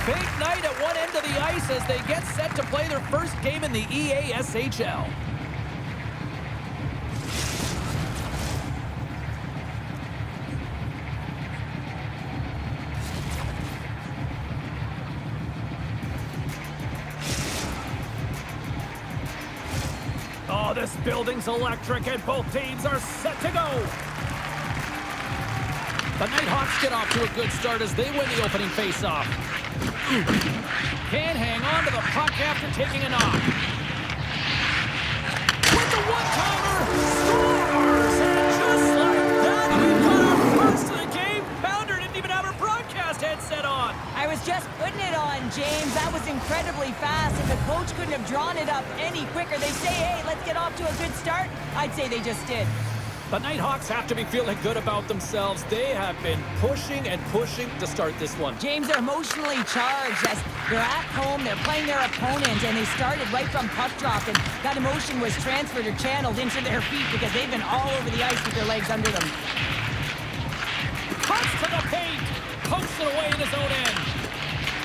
Big night at one end of the ice as they get set to play their first game in the EASHL. Oh, this building's electric and both teams are set to go. The Nighthawks get off to a good start as they win the opening faceoff. Can't hang on to the puck after taking a knock. With the one-timer, scores! And just like that, we've got our first of the game. Pounder didn't even have her broadcast headset on. I was just putting it on, James. That was incredibly fast. If the coach couldn't have drawn it up any quicker, they say, hey, let's get off to a good start. I'd say they just did. The Nighthawks have to be feeling good about themselves. They have been pushing and pushing to start this one. James, are emotionally charged as they're at home, they're playing their opponent, and they started right from puck drop, and that emotion was transferred or channeled into their feet because they've been all over the ice with their legs under them. Cuts to the paint, pokes it away in his own end.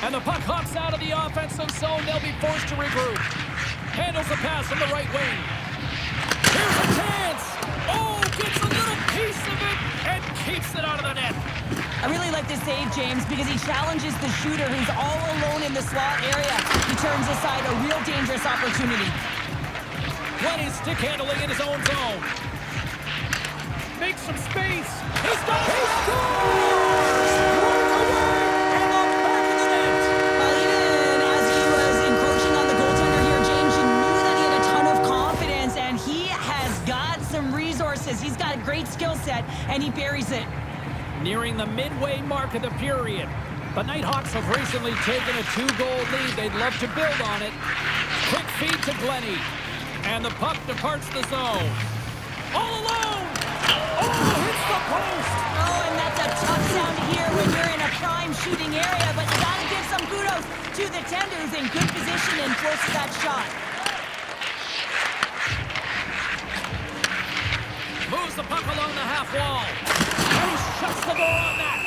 And the puck hops out of the offensive zone. They'll be forced to regroup. Handles the pass from the right wing. Here's a chance! Oh, gets a little piece of it and keeps it out of the net. I really like this save, James, because he challenges the shooter who's all alone in the slot area. He turns aside a real dangerous opportunity. Plenty stick handling in his own zone. Makes some space. He's got it! He scores! Right away! And the back of the net! Well, even as he was encroaching on the goaltender here, James, you knew that he had a ton of confidence, and he has got some resources. He's got a great skill set, and he buries it. Nearing the midway mark of the period. The Nighthawks have recently taken a 2-goal lead. They'd love to build on it. Quick feed to Glennie. And the puck departs the zone. All alone! Oh, hits the post! Oh, and that's a tough sound to hear when you're in a prime shooting area, but you gotta give some kudos to the tender who's in good position and forces that shot. Moves the puck along the half wall. And he shuts the door on that.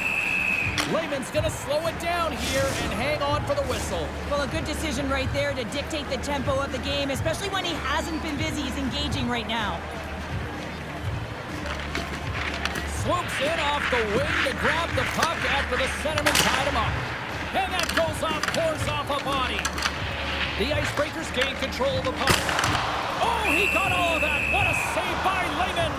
Lehman's gonna slow it down here and hang on for the whistle. Well, a good decision right there to dictate the tempo of the game, especially when he hasn't been busy. He's engaging right now. Swoops in off the wing to grab the puck after the centerman tied him up. And that goes off, pours off a body. The Icebreakers gain control of the puck. Oh, he got all of that. What a save by Lehman.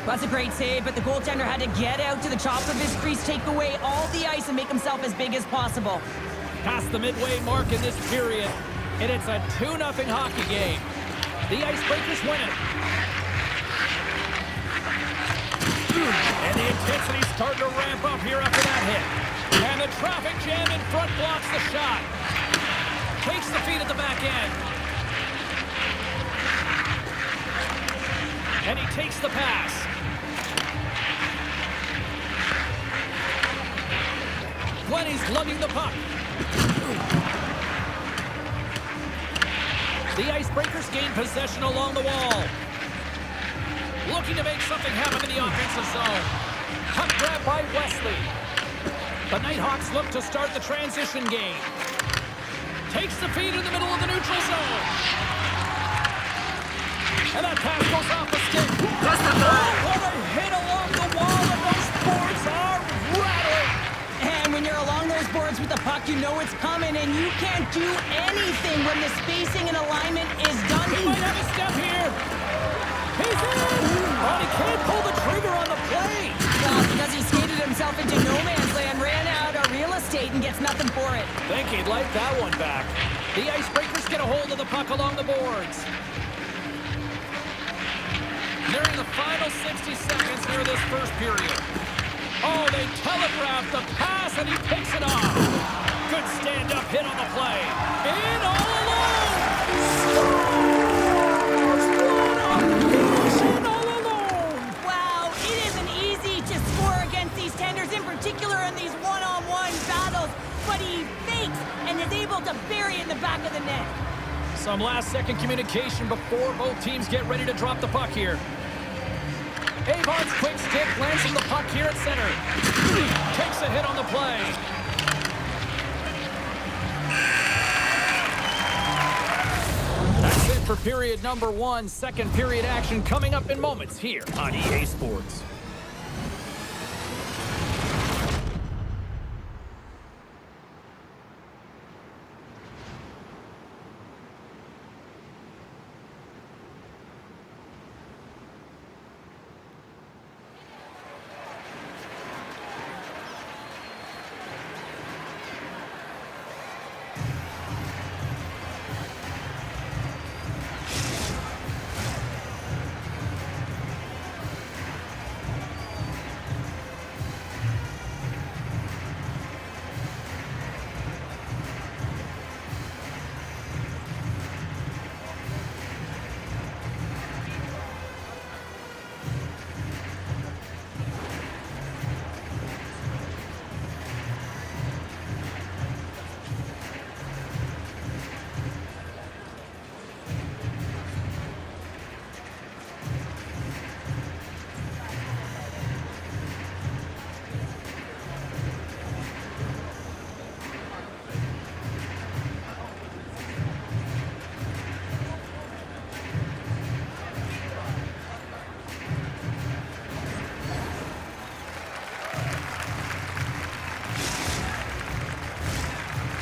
That's a great save, but the goaltender had to get out to the top of his crease, take away all the ice, and make himself as big as possible. Past the midway mark in this period, and it's a 2-0 hockey game. The Icebreakers win it. And the intensity's starting to ramp up here after that hit. And the traffic jam in front blocks the shot. Takes the feed at the back end. And he takes the pass. Glennie's lugging the puck. The Icebreakers gain possession along the wall. Looking to make something happen in the offensive zone. Puck grab by Wesley. The Nighthawks look to start the transition game. Takes the feed in the middle of the neutral zone. And that pass goes off the stick. What a hit along the wall, and those boards are rattling. And when you're along those boards with the puck, you know it's coming, and you can't do anything when the spacing and alignment is done. He might have a step here. He's in! But he can't pull the trigger on the play. Well, because he skated himself into no man's land, ran out of real estate, and gets nothing for it. Think he'd like that one back. The Icebreakers get a hold of the puck along the boards. Nearing the final 60 seconds here this first period. Oh, they telegraph the pass, and he picks it off. Good stand-up hit on the play. In all alone! Scores! In all alone! Wow, it isn't easy to score against these tenders, in particular in these one-on-one battles, but he fakes and is able to bury it in the back of the net. Some last-second communication before both teams get ready to drop the puck here. Avon's quick stick lands on the puck here at center. Takes a hit on the play. period number 1. Second period action coming up in moments here on EA Sports.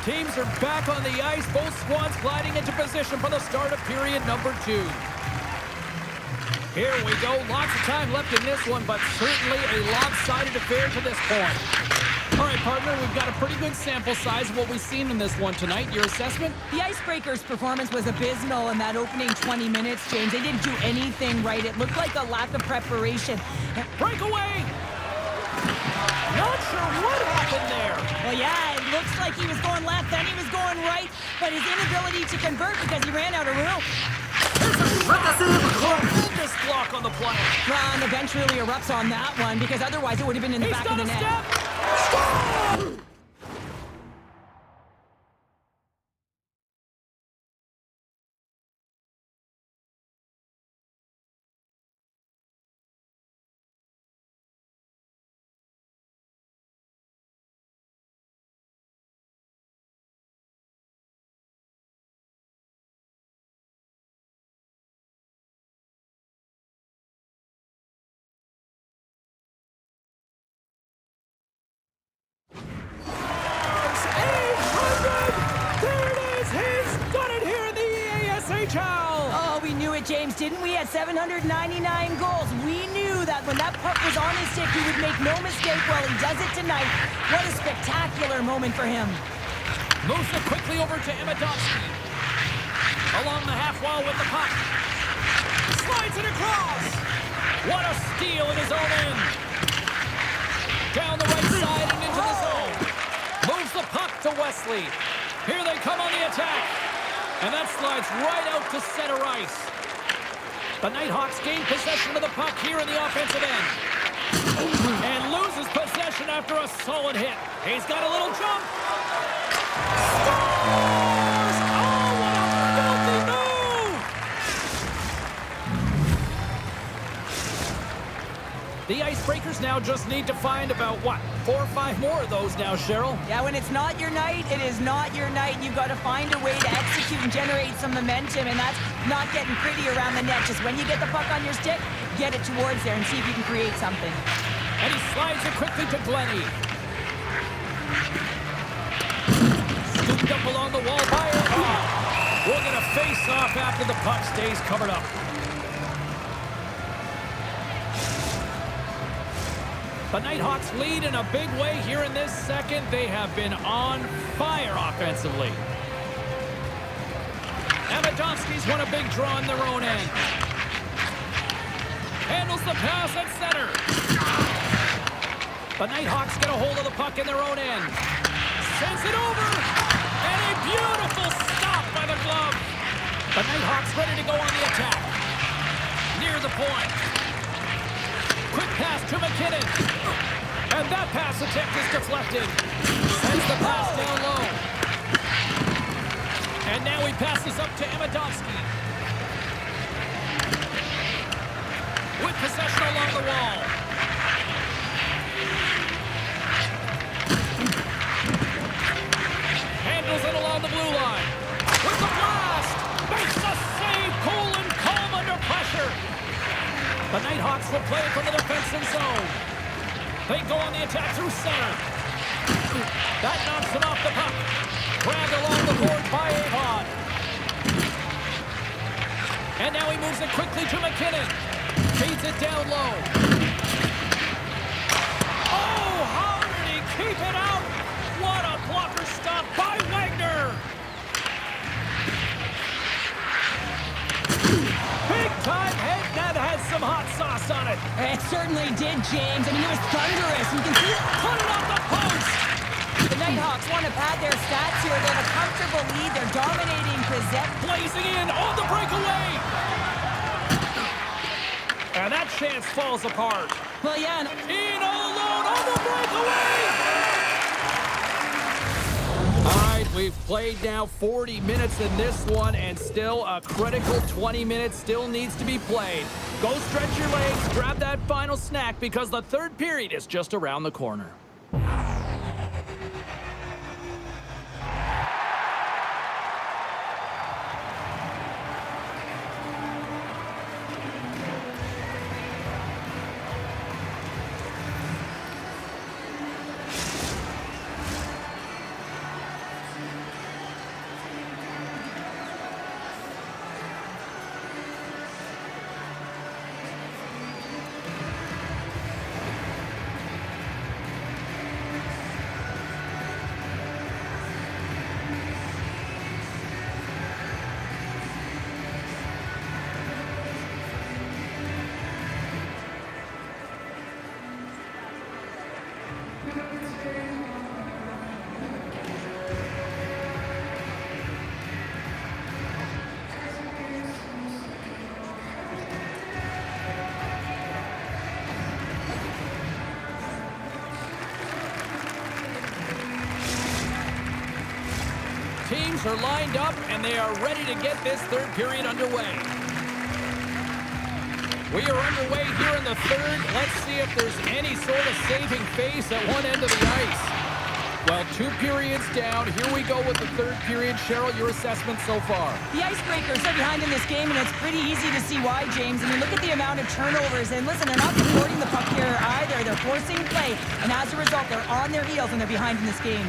Teams are back on the ice. Both squads gliding into position for the start of period number 2. Here we go. Lots of time left in this one, but certainly a lopsided affair to this point. All right, partner, we've got a pretty good sample size of what we've seen in this one tonight. Your assessment? The Icebreakers' performance was abysmal in that opening 20 minutes, James. They didn't do anything right. It looked like a lack of preparation. Breakaway! Not sure what happened there. Well, yeah, it looks like he was going left, then he was going right, but his inability to convert because he ran out of room. Tremendous block on the play. Well, and the bench really erupts on that one because otherwise it would have been in the back of the net. Stop! Oh, we knew it, James, didn't we? At 799 goals, we knew that when that puck was on his stick, he would make no mistake. Well, he does it tonight. What a spectacular moment for him. Moves it quickly over to Amidovsky. Along the half wall with the puck. Slides it across. What a steal in his own end. Down the right side and into the zone. Moves the puck to Wesley. Here they come on the attack. And that slides right out to center ice. The Nighthawks gain possession of the puck here in the offensive end. And loses possession after a solid hit. He's got a little jump. Scores! Oh, what a filthy move! The Icebreakers now just need to find about, what, 4 or 5 more of those now, Cheryl? Yeah, when it's not your night, it is not your night. You've got to find a way to execute and generate some momentum, and that's not getting pretty around the net. Just when you get the puck on your stick, get it towards there and see if you can create something. And he slides it quickly to Glennie. Scooped up along the wall by her. Oh, we'll get a face-off after the puck stays covered up. The Nighthawks lead in a big way here in this second. They have been on fire offensively. Amidovsky's won a big draw in their own end. Handles the pass at center. The Nighthawks get a hold of the puck in their own end. Sends it over. And a beautiful stop by the glove. The Nighthawks ready to go on the attack. Near the point. Quick pass to McKinnon. And that pass attempt is deflected. Sends the pass down low. And now he passes up to Amidovsky. With possession along the wall. Handles it along the blue line. With the blast. Makes the save. Cool The Nighthawks will play it from the defensive zone. They go on the attack through center. That knocks it off the puck. Grabbed along the board by Avon. And now he moves it quickly to McKinnon. Feeds it down low. Oh, how did he keep it out? What a blocker stop by Wagner. Big time head that has some hot sauce on it. It certainly did, James. I mean, it was thunderous. You can see it. Put it off the post. The Nighthawks want to pad their stats here. They have a comfortable lead. They're dominating possession. Blazing in on the breakaway. And that chance falls apart. Well, yeah. In all alone on the breakaway. All right, we've played now 40 minutes in this one, and still a critical 20 minutes still needs to be played. Go stretch your legs, grab that final snack, because the third period is just around the corner. Teams are lined up, and they are ready to get this third period underway. We are underway here in the third. Let's see if there's any sort of saving face at one end of the ice. Well, 2 periods down. Here we go with the third period. Cheryl, your assessment so far? The Icebreakers are behind in this game, and it's pretty easy to see why, James. I mean, look at the amount of turnovers. And listen, they're not supporting the puck here either. They're forcing play, and as a result, they're on their heels, and they're behind in this game.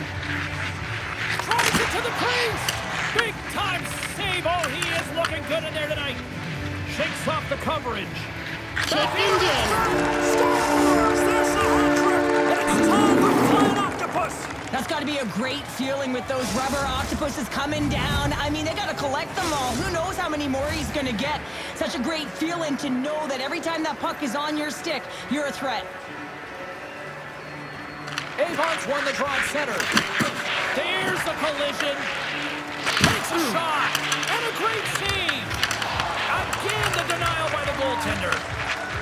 Tries it to the crease. Big time save. Oh, he is looking good in there tonight. Shakes off the coverage. Chip Indian. Scores! There's a hat trick. And it's time for Flying Octopus. That's got to be a great feeling with those rubber octopuses coming down. I mean, they got to collect them all. Who knows how many more he's going to get. Such a great feeling to know that every time that puck is on your stick, you're a threat. Avon's won the draw at center. There's the collision. Takes a shot. And a great save. Again, the denial by the goaltender.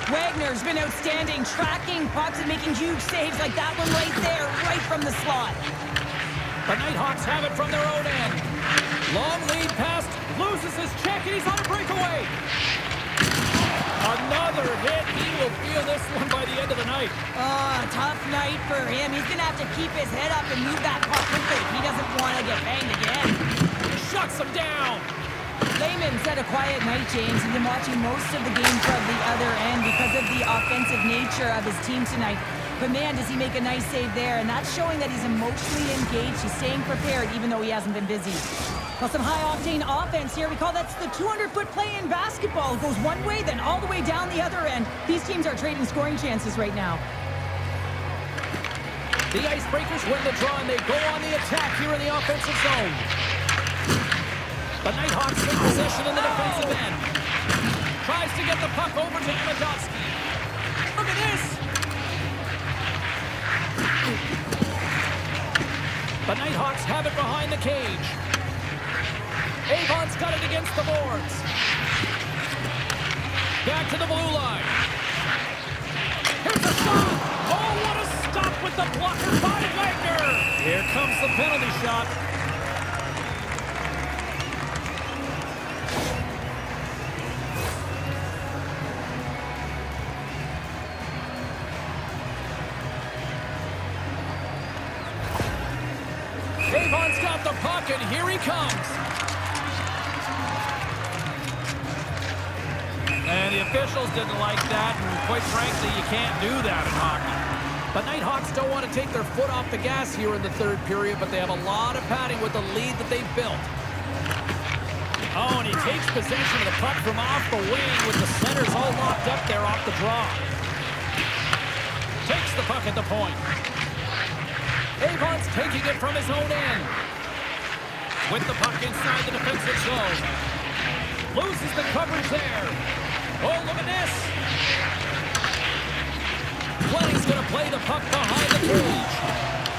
Wagner's been outstanding, tracking pucks and making huge saves like that one right there, right from the slot. The Nighthawks have it from their own end. Long lead pass, loses his check, and he's on a breakaway. Another hit. He will feel this one by the end of the night. Oh, tough night for him. He's going to have to keep his head up and move that puck quickly. He doesn't want to get banged again. Shuts him down. Lehman's had a quiet night, James. He's been watching most of the game from the other end because of the offensive nature of his team tonight. But man, does he make a nice save there. And that's showing that he's emotionally engaged. He's staying prepared even though he hasn't been busy. Well, some high-octane offense here. We call that's the 200-foot play in basketball. It goes one way, then all the way down the other end. These teams are trading scoring chances right now. The Icebreakers win the draw, and they go on the attack here in the offensive zone. The Nighthawks take possession in the defensive end. Tries to get the puck over to Amadovsky. Look at this. The Nighthawks have it behind the cage. Avon's got it against the boards. Back to the blue line. Here's a shot. Oh, what a stop with the blocker by Wagner. Here comes the penalty shot. Avon's got the puck, and here he comes. And the officials didn't like that, and quite frankly, you can't do that in hockey. The Nighthawks don't want to take their foot off the gas here in the third period, but they have a lot of padding with the lead that they've built. Oh, and he takes possession of the puck from off the wing with the centers all locked up there off the draw. Takes the puck at the point. Avon's taking it from his own end. With the puck inside the defensive zone. Loses the coverage there. Oh, look at this. Fleming's going to play the puck behind the cage.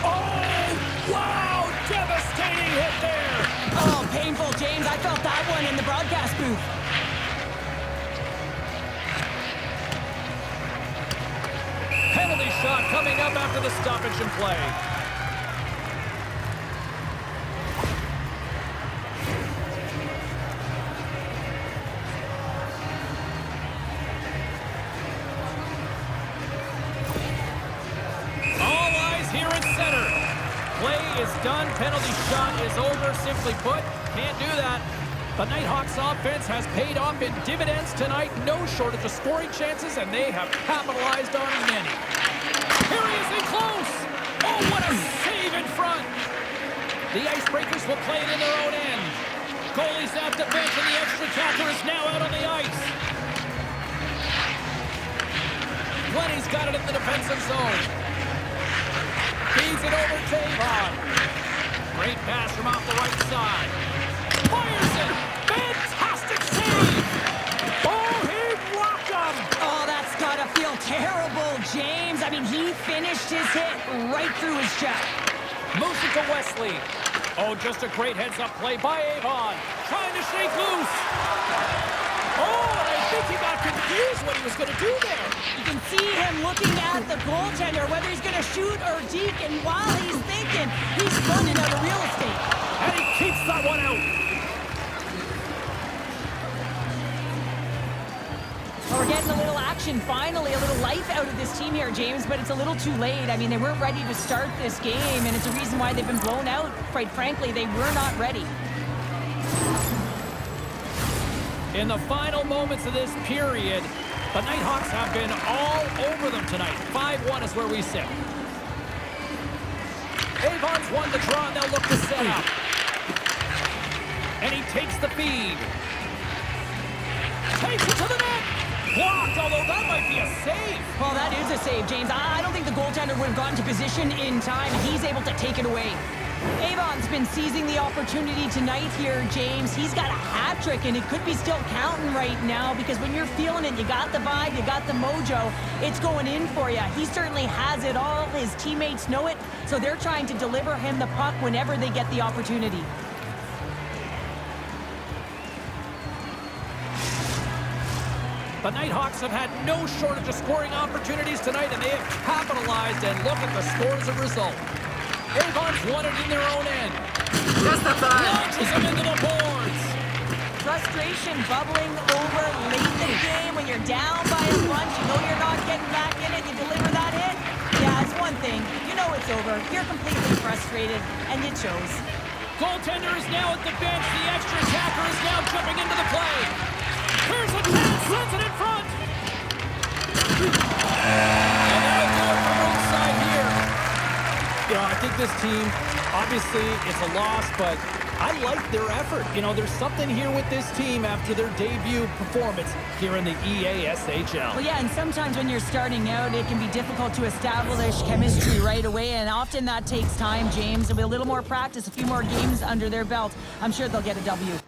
Oh, wow. Devastating hit there. Oh, painful, James. I felt that one in the broadcast booth. Penalty shot coming up after the stoppage in play. Done. Penalty shot is over, simply put. Can't do that. The Nighthawks offense has paid off in dividends tonight. No shortage of scoring chances, and they have capitalized on many. Here he is in close. Oh, what a save in front. The Icebreakers will play it in their own end. Goalie's at the bench, and the extra attacker is now out on the ice. Lenny's got it in the defensive zone. Feeds it over to Avon. Great pass from off the right side. Fires it! Fantastic save! Oh, he rocked him! Oh, that's gotta feel terrible, James. I mean, he finished his hit right through his chest. Moves it to Wesley. Oh, just a great heads-up play by Avon. Trying to shake loose. Oh, and I think he got confused what he was going to do there. You can see him looking at the goaltender, whether he's going to shoot or deke, and while he's thinking, he's running out of real estate. And he keeps that one out. Well, we're getting a little action, finally, a little life out of this team here, James, but it's a little too late. I mean, they weren't ready to start this game, and it's a reason why they've been blown out. Quite frankly, they were not ready. In the final moments of this period, the Nighthawks have been all over them tonight. 5-1 is where we sit. Avon's won the draw, and they'll look to set up. And he takes the feed. Takes it to the net. Blocked, although that might be a save. Well, that is a save, James. I don't think the goaltender would have gotten to position in time. He's able to take it away. Avon's been seizing the opportunity tonight here, James. He's got a hat trick, and it could be still counting right now because when you're feeling it, you got the vibe, you got the mojo, it's going in for you. He certainly has it all. His teammates know it, so they're trying to deliver him the puck whenever they get the opportunity. The Nighthawks have had no shortage of scoring opportunities tonight, and they have capitalized, and look at the score as a result. Avon's won it in their own end. Launches them into the boards. Frustration bubbling over late in the game when you're down by a bunch. You know you're not getting back in it. You deliver that hit. Yeah, it's one thing. You know it's over. You're completely frustrated, and you chose. Goaltender is now at the bench. The extra attacker is now jumping into the play. Here's a chance. Sends it in front. And they'll do it from inside here. You know, I think this team, obviously, it's a loss, but I like their effort. You know, there's something here with this team after their debut performance here in the EASHL. Well, yeah, and sometimes when you're starting out, it can be difficult to establish chemistry right away, and often that takes time, James. And with a little more practice, a few more games under their belt, I'm sure they'll get a W.